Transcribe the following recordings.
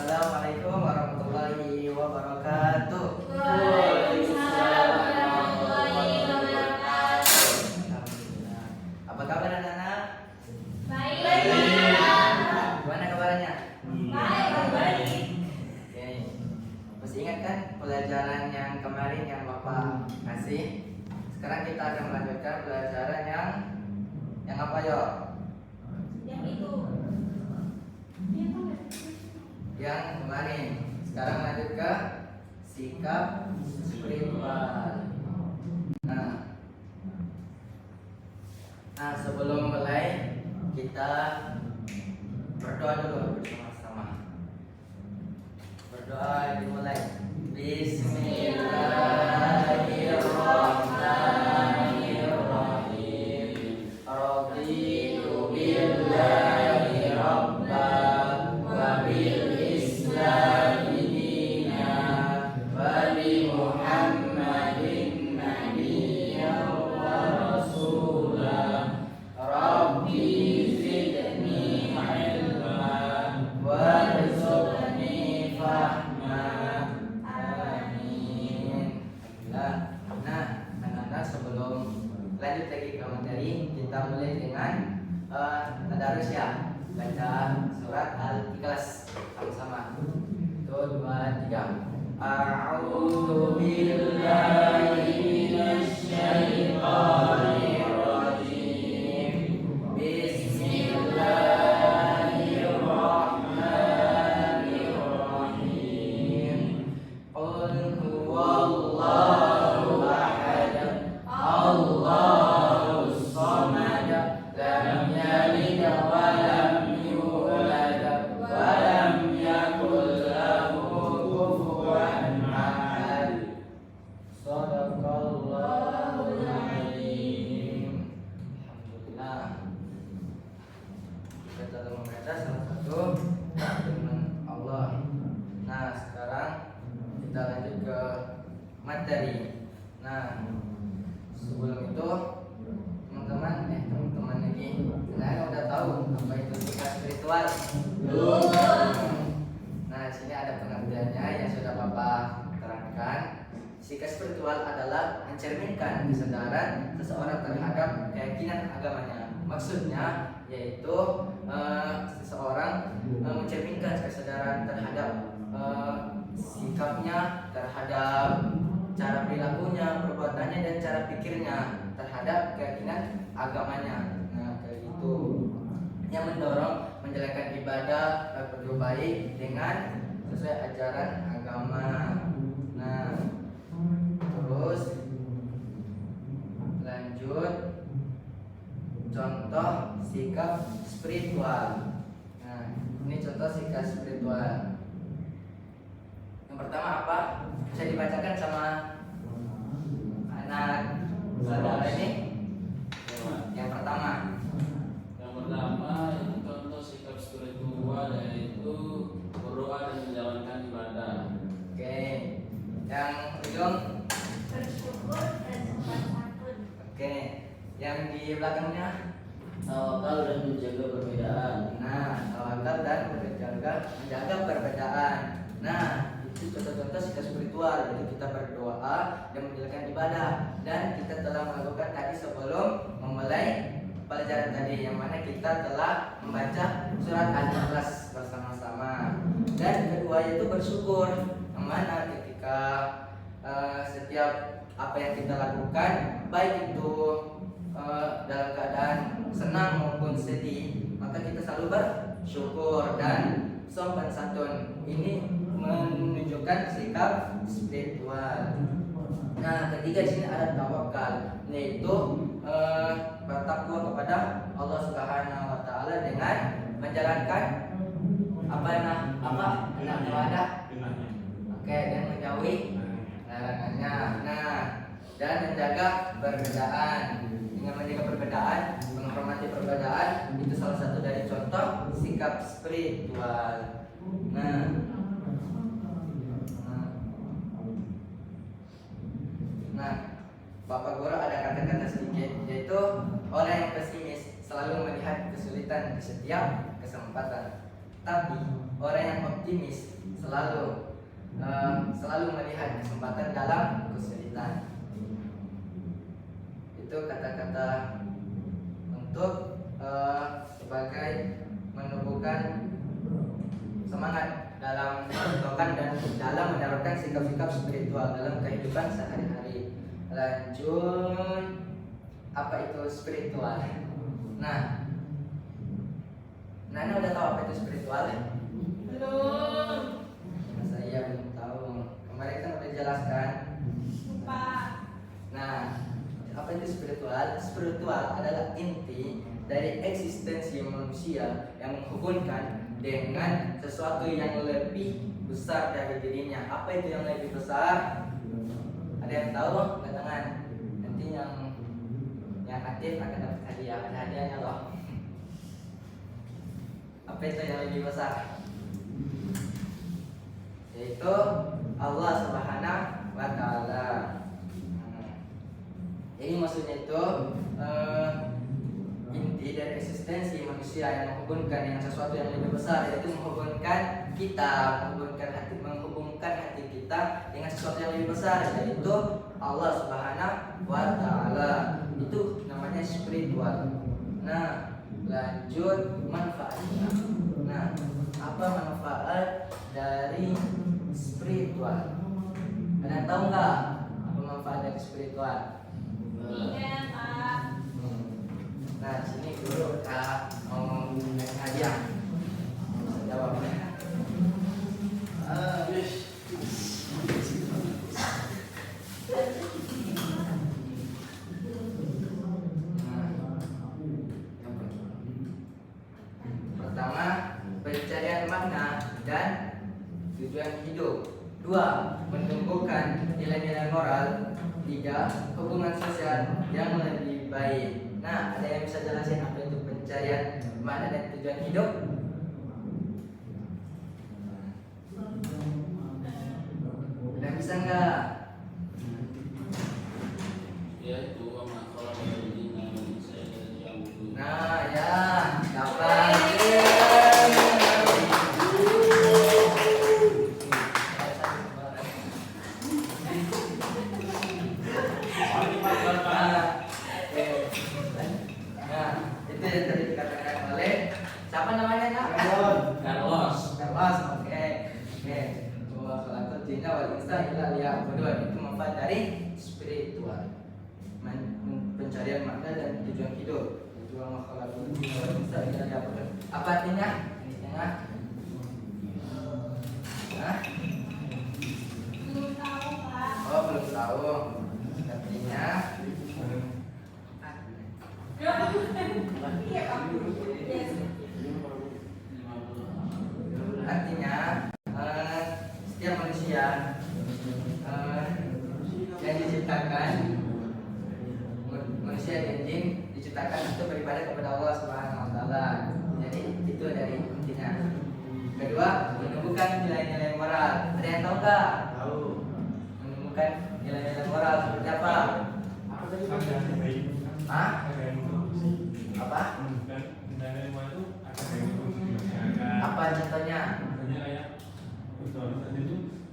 Assalamualaikum warahmatullahi wabarakatuh. Waalaikumsalam warahmatullahi wabarakatuh. Alhamdulillah. Apa kabar anak-anak? Baik. Gimana kabarnya? Baik. Oke. Masih ingat kan pelajaran yang kemarin yang Bapak kasih? Sekarang kita akan melanjutkan pelajaran yang apa yo? Yang itu. Yang kemarin. Sekarang lanjut ke sikap spiritual. Nah, sebelum mulai kita berdoa dulu bersama-sama. Berdoa dimulai. Bismillahirrahmanirrahim. Raditu billahi rabban wa bil islami dinan wa bi Muhammadin nabiyyan wa rasulah. Rabbi zidni ilman warzuqni fahman. Amin. Nah, anak-anak, sebelum lanjut lagi ke materi, kita mulai dengan tadarus ya. Baca surat Al-Ikhlas sama-sama. 1, 2, 3. A'udzu billahi minasy syaithanir rajim. Bismillahirrahmanirrahim. Qul huwallahu ahad. Allahus samad. Lam yalid wa lam yulad wa lam yakul lahu kufuwan ahad. Shadaqallahul azim. Alhamdulillah. Kita telah membaca salah satu firman Allah. Nah, sekarang kita lanjut ke materi. Nah, sebelum itu teman-teman lagi, kalian udah tahu apa itu sikap spiritual? Nah, di sini ada pengertiannya yang sudah Bapak terangkan. Sikap spiritual adalah mencerminkan kesadaran seseorang terhadap keyakinan agamanya. Maksudnya yaitu seseorang mencerminkan kesadaran terhadap sikapnya, terhadap cara perilakunya, perbuatannya, dan cara pikirnya terhadap keyakinan agamanya. Nah, kayak gitu. Yang mendorong menjalankan ibadah berbuat baik dengan sesuai ajaran agama. Nah, terus lanjut contoh sikap spiritual. Nah, ini contoh sikap spiritual. Yang pertama apa? Bisa dibacakan sama anak saudara ini. Yang pertama itu contoh sikap spiritual, yaitu berdoa dan menjalankan ibadah. Oke. Yang ujung. Bersyukur dan sopan santun. Oke. Yang di belakangnya. Tawakal dan menjaga perbedaan. Nah, tawakal dan menjaga perbedaan. Nah, itu contoh-contoh sikap spiritual. Jadi kita berdoa dan menjalankan ibadah, dan kita telah melakukan tadi sebelum memulai pelajaran tadi, yang mana kita telah membaca surat Al-Ikhlas bersama-sama. Dan kedua yaitu bersyukur, yang mana ketika setiap apa yang kita lakukan, baik itu dalam keadaan senang maupun sedih, maka kita selalu bersyukur dan sopan santun. Ini menunjukkan sikap spiritual. Nah, ketiga di sini ada tawakal, yaitu bertakwa kepada Allah Subhanahu wa taala dengan menjalankan ibadah. Oke, dan menjauhi larangannya. Nah, dan menjaga perbedaan. Dengan menjaga perbedaan, menghormati perbedaan, itu salah satu dari contoh sikap spiritual. Nah, Bapak Guru ada kata-kata sedikit, yaitu orang yang pesimis selalu melihat kesulitan di setiap kesempatan. Tapi orang yang optimis selalu melihat kesempatan dalam kesulitan. Itu kata-kata untuk sebagai menumbuhkan semangat dalam menentukan dan dalam menerapkan sikap-sikap spiritual dalam kehidupan sehari-hari. Lanjut, apa itu spiritual? Nah, Nana udah tahu apa itu spiritual? Belum. Saya belum tahu. Kemarin kan udah jelaskan. Lupa. Nah, apa itu spiritual? Spiritual adalah inti dari eksistensi manusia yang menghubungkan dengan sesuatu yang lebih besar dari dirinya. Apa itu yang lebih besar? Ada yang tahu? Angkat tangan. Nanti yang aktif akan dapat hadiah. Ada hadiahnya loh. Apa itu yang lebih besar? Yaitu Allah Subhanahu wa Ta'ala. Jadi maksudnya itu inti dari eksistensi manusia yang menghubungkan dengan sesuatu yang lebih besar, yaitu menghubungkan hati kita dengan sesuatu yang lebih besar, yaitu Allah Subhanahu wa Ta'ala. Itu namanya spiritual. Nah, lanjut manfaatnya. Nah, apa manfaat dari spiritual? Ada yang tahu nggak apa manfaat dari spiritual? Iya, Pak. Nah, sini guru Kak mau ngasih hadiah. Bisa jawab. Pertama, pencarian makna dan tujuan hidup. 2. Menumbuhkan nilai-nilai moral. 3. Hubungan sosial yang lebih baik. Nah, ada yang bisa jelasin apa itu pencarian makna dan tujuan hidup? Udah bisa nggak? Ya itu kalau dari saya yang dulu. Nah, ya, dapat. Nah, itu yang tadi dikatakan oleh siapa namanya, Nak? Carlos. Carlos, oke. Wa khalaqal jinna wal insa illa liya'budun. Itu manfaat dari spiritual. Pencarian makna dan tujuan hidup. Tujuan wa khalaqal jinna wal insa illa liya'budun. Apa artinya? Hah? Belum tahu, Pak. Oh, belum tahu. Artinya Iya, Pak. Yes. artinya setiap manusia yang diciptakan, manusia dan jin diciptakan untuk beribadah kepada Allah Subhanahu wa Ta'ala. Jadi itu dari intinya. Kedua, menemukan nilai-nilai moral. Ada yang tahu nggak? Tahu. Menemukan nilai-nilai moral seperti apa? Hah? Apa? Apa contohnya?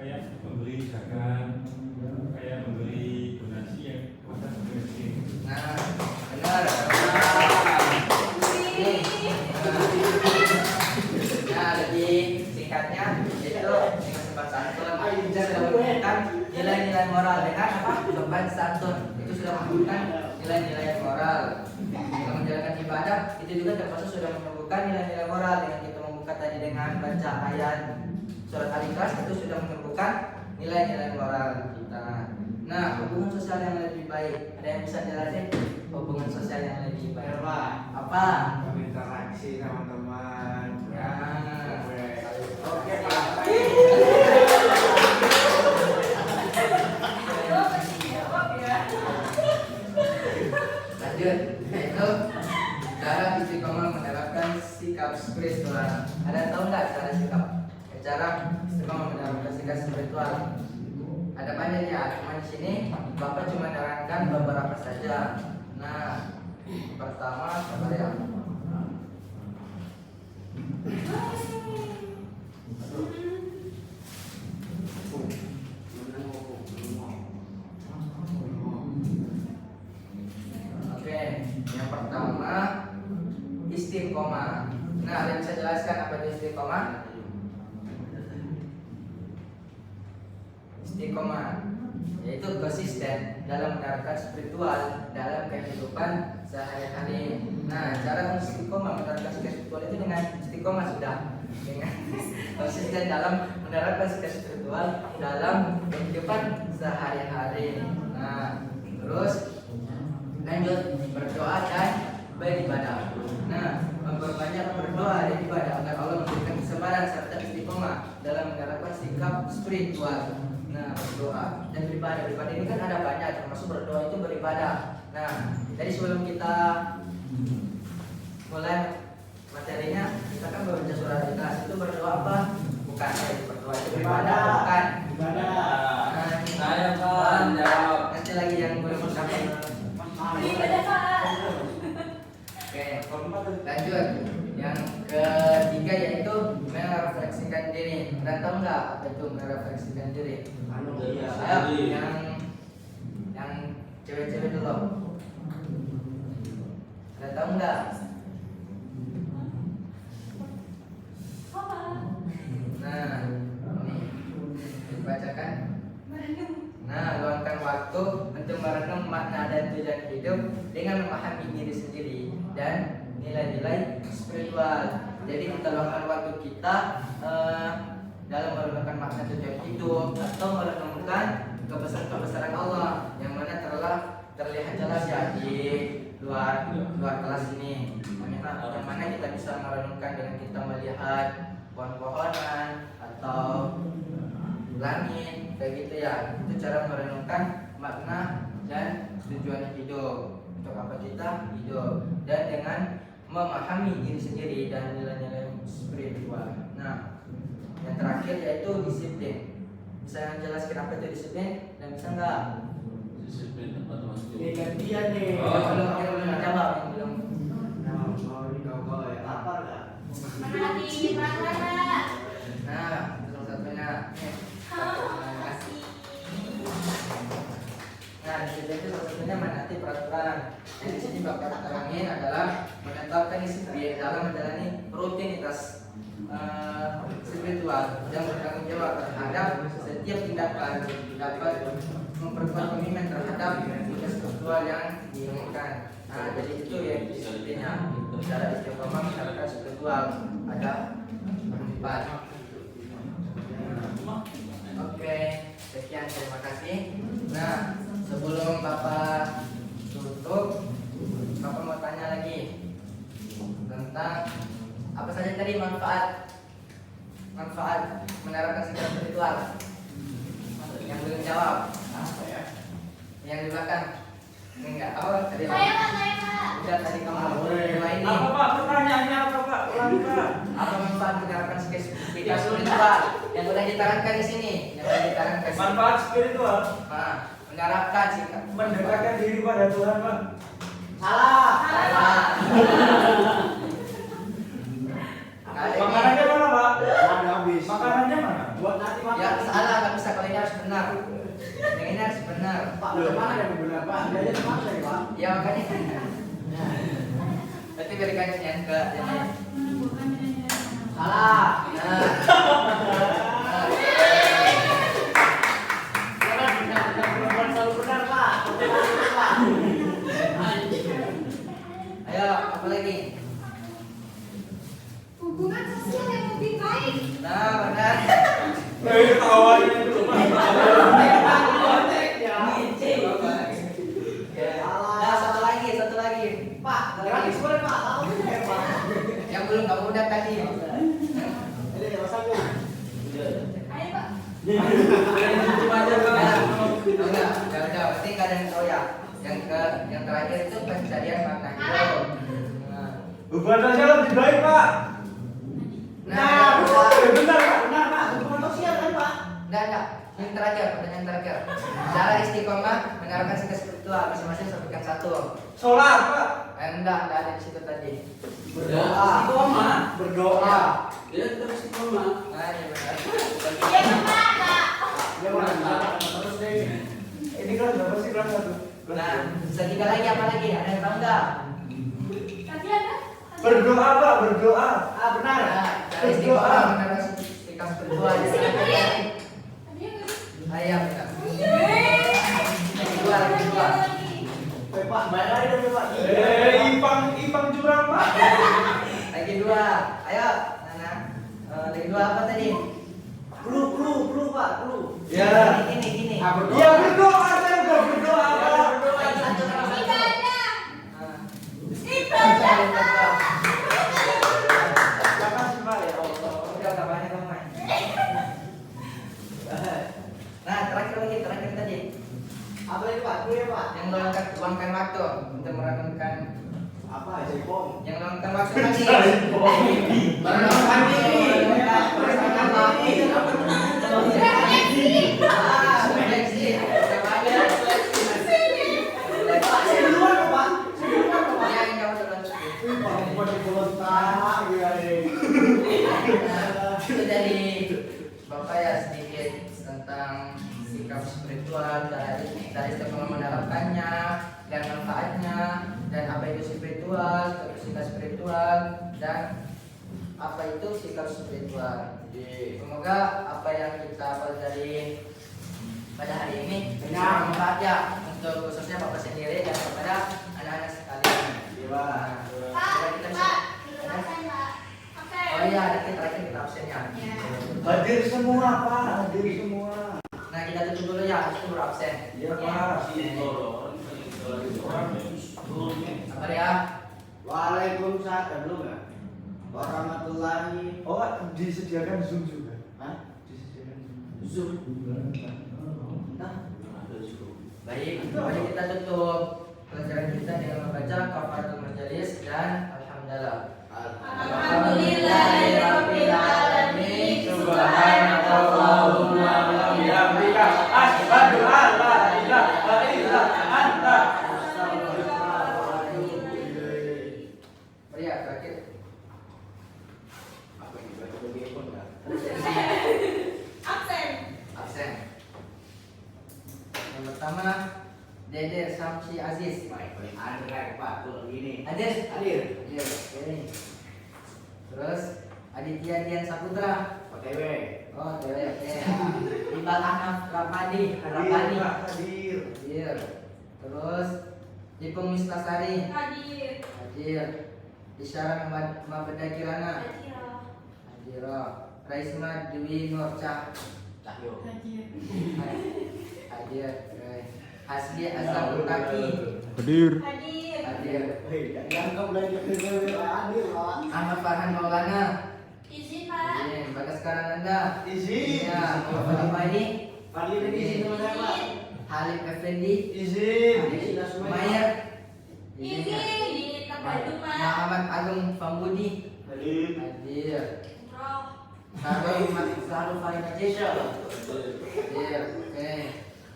Kayak memberi zakat, kayak memberi donasi yang kepada miskin. Nah, benar. Nah, lebih singkatnya yaitu dengan sopan santun sudah menunjukkan nilai-nilai moral dengan apa? Sopan santun itu sudah menunjukkan nilai-nilai moral. Dalam menjalankan ibadah itu juga termasuk sudah menumbuhkan nilai-nilai moral. Dengan kita membuka tadi dengan baca ayat surat Al-Ikhlas itu sudah menumbuhkan nilai-nilai moral kita. Nah, hubungan sosial yang lebih baik. Ada yang bisa jelasin hubungan sosial yang lebih baik? Apa? Berinteraksi sama teman. Nah, Oke, Pak. Aduh, pasti jawab ya. lanjut, yaitu cara istiqomah menerapkan sikap spiritual. Ada yang tahu nggak cara istiqomah menerapkan sikap spiritual? Ada banyak ya, cuma di sini Bapak cuma menerangkan beberapa saja. Nah, pertama sabar ya. istiqomah. Nah, ada yang bisa jelaskan apa itu istiqomah? Istiqomah yaitu konsisten dalam menerapkan spiritual dalam kehidupan sehari-hari. Nah, cara istiqomah menerapkan spiritual itu dengan istiqomah sudah dengan konsisten dalam menerapkan spiritual dalam kehidupan sehari-hari. Nah, terus lanjut berdoa dan beribadah. Nah, memperbanyak berdoa dan ibadah agar Allah memberikan kesabaran serta istiqomah dalam menerapkan sikap spiritual. Nah, berdoa dan beribadah. Beribadah ini kan ada banyak, termasuk berdoa itu beribadah. Nah, jadi sebelum kita mulai materinya, kita kan baca surat Ikhlas. Itu berdoa apa? Bukan, berdoa itu beribadah, bukan? Ibadah. Nah, ini Saya Pak jawab. nanti lagi yang belum mencapai. Ibadah Pak. Oke, lanjut. Yang ketiga yaitu merefleksikan diri. Kalian tahu nggak apa itu merefleksikan diri? Ayo, yang cewek-cewek dulu. Kalian tahu nggak? Apa? Nah, ini dibacakan. Nah, luangkan waktu untuk merenung makna dan tujuan hidup dengan memahami diri sendiri dan nilai-nilai spiritual. Jadi kita luangkan waktu kita dalam merenungkan makna tujuan hidup atau merenungkan kebesaran Allah yang mana telah terlihat jelas ya di luar kelas ini. Yang mana kita bisa merenungkan dengan kita melihat pohon-pohonan atau langit kayak gitu ya. Itu cara merenungkan makna dan tujuan hidup, untuk apa kita hidup, dan dengan memahami diri sendiri dan nilai-nilai spiritual. Nah, yang terakhir yaitu disiplin. Bisa jelaskan apa itu disiplin dan bisa nggak? Disiplin tempat masuk. Ini gantian nih. Yang belum jawab, yang belum. Mau ini kau ya lapar nggak? Menghati Pak. Nah, itu salah satunya. Makasih. Nah, disiplin itu salah satunya menaati peraturan. Yang di sini Bapak terangin adalah menetapkan disiplin dalam menjalani rutinitas spiritual dan bertanggung jawab terhadap setiap tindakan dapat memperkuat komitmen terhadap tugas spiritual yang diinginkan. Nah, jadi itu ya disiplinnya. Cara istiqomah menerapkan spiritual ada 4. Oke, sekian, terima kasih. Nah, sebelum Bapak tutup, Bapak mau tanya lagi tentang apa saja tadi manfaat menerapkan sikap spiritual. Yang belum jawab, Apa ya? yang di belakang. Enggak, oh tadi. Saya Pak. Udah tadi kamu dua ini. Apa Pak? Pertanyaannya apa Pak? Ulang Pak. Apa manfaat menerapkan sikap spiritual yang sudah diterangkan di sini? Yang sudah diterangkan. Manfaat spiritual Nah, menerapkan sikap mendekatkan diri pada Tuhan Pak. Salah. Makanannya mana Pak? Ada habis. Makanannya mana? Buat nanti makan. Ya salah, nggak bisa, kalau ini harus benar. Yang ini harus benar. Pak, bagaimana yang benar Pak? Dia aja kemana tadi Pak? Ya makanya. Berarti berikan yang ke ini. Salah. Nah. Jangan benar selalu benar Pak. Pak. Ayo, apa lagi? Hubungan sosial yang lebih baik. Nah, benar. Itu tawannya dulu Pak. Nah, satu lagi. Pak, jangan disuruh Pak. Tahu benar Pak. Yang belum kamu udah tadi. Ini yang satu. Ayo Pak. Cuma aja Pak. Udah, berarti nggak ada yang tahu ya. Yang terakhir itu pencarian makna hidup. Nah, Hubungan sosial lebih baik Pak. nah, Benar Pak. Benar Pak, hubungan sosial kan Pak? enggak. Yang terakhir, pertanyaan terakhir. Cara istiqomah menerapkan sikap spiritual, masing-masing sebutkan satu. Sholat Pak. Enggak ada di situ tadi. Berdoa. Istiqomah. Berdoa. Ya terus istiqomah. Nah, ini benar. Iya Pak. Ya mana? Terus deh. Ini kelas berapa sih kelas 1? Nah, ketiga lagi apa lagi? Ada yang tahu enggak? Tadi ada. Berdoa pak, berdoa. Ah, benar. Nah, cara istiqomah menerapkan sikap spiritual. Ayam benar. Kedua. Woi, Pak, bayar lagi dong, Pak. Ipang jurang pak. Lagi dua. Ayo, Nana. Lagi dua apa tadi? Kru, Pak, kru. Ya. Gini. Ah, berdoa. Ya berdoa, saya udah berdoa Ya, pak. berdoa. Satu sama satu. Makasih, Pak, ya Allah. Udah kabarnya kamu main. Nah, terakhir tadi Apa lagi, Pak? Kru ya, Pak? yang luangkan waktu untuk merenungkan Apa? Jaipong. yang luangkan waktu tadi. Merenungkan diri. Refleksi. Namanya refleksi. Pak, saya duluan, Pak. Saya duluan, Pak. Yang kamu terus. Wih, Pak, bukan di Polontar, ya, Itu dari Bapak ya sedikit tentang sikap spiritual dari sebelum menerapkannya dan manfaatnya dan apa itu spiritual, terus sikap spiritual dan apa itu sikap spiritual. Semoga apa yang kita pelajari pada hari ini bisa bermanfaat ya untuk khususnya Bapak sendiri dan kepada anak-anak sekalian. Nah, coba kita bisa. Oh iya, nanti terakhir kita absennya. Hadir semua pak, hadir semua. Nah kita tutup dulu ya, habis itu baru absen. Iya pak. Apa ya? Waalaikumsalam, belum ya? Warahmatullahi. Oh disediakan zoom juga. Hah? Disediakan Zoom. Nah, baik, mari kita tutup pelajaran kita dengan membaca kafaratul majelis dan alhamdulillah. Alhamdulillahirabbil alamin. Subhanallahumma wa bihamdika asyhadu an la ilaha illa anta. Mari ya, terakhir. Apa ini? Bagi pun kan? Absen. Yang pertama, Dede Samsi Aziz. Baik, paling ada Pak, tuh gini. Hadir. Hadir. Iya, oke. Terus Aditya Dian Saputra. OTW. Oh, cewek, oke. Iqbal Ahnaf Rapadi. Hadir pak, hadir. Hadir. Terus Ipung Mistasari. Hadir. Hadir. Isyara Mabeda Kirana. Hadir. Raisma Dewi Nurcah. Cahyo. Hadir. Oke. Hasbi Azam Utaki. Hadir. Hadir. Hei, dianggap lagi hadir, Pak. Ahmad Farhan Maulana. Izin, Pak. Izin. Bagas Karananda. Izin. Ya, apa ini? Fadil ini izin sama saya, Pak. Halim Effendi. Izin. Izin semua. Mayer. Izin. Muhammad Agung Pambudi. Hadir. Hadir. Roh. Sarul Farid Jesha. Hadir. Oke.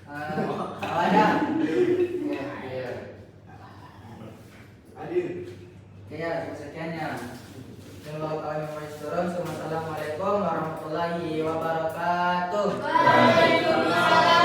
Awada. Oke, hadir. Hadir. Oke ya, sekiannya. Assalamualaikum warahmatullahi wabarakatuh. Waalaikumsalam.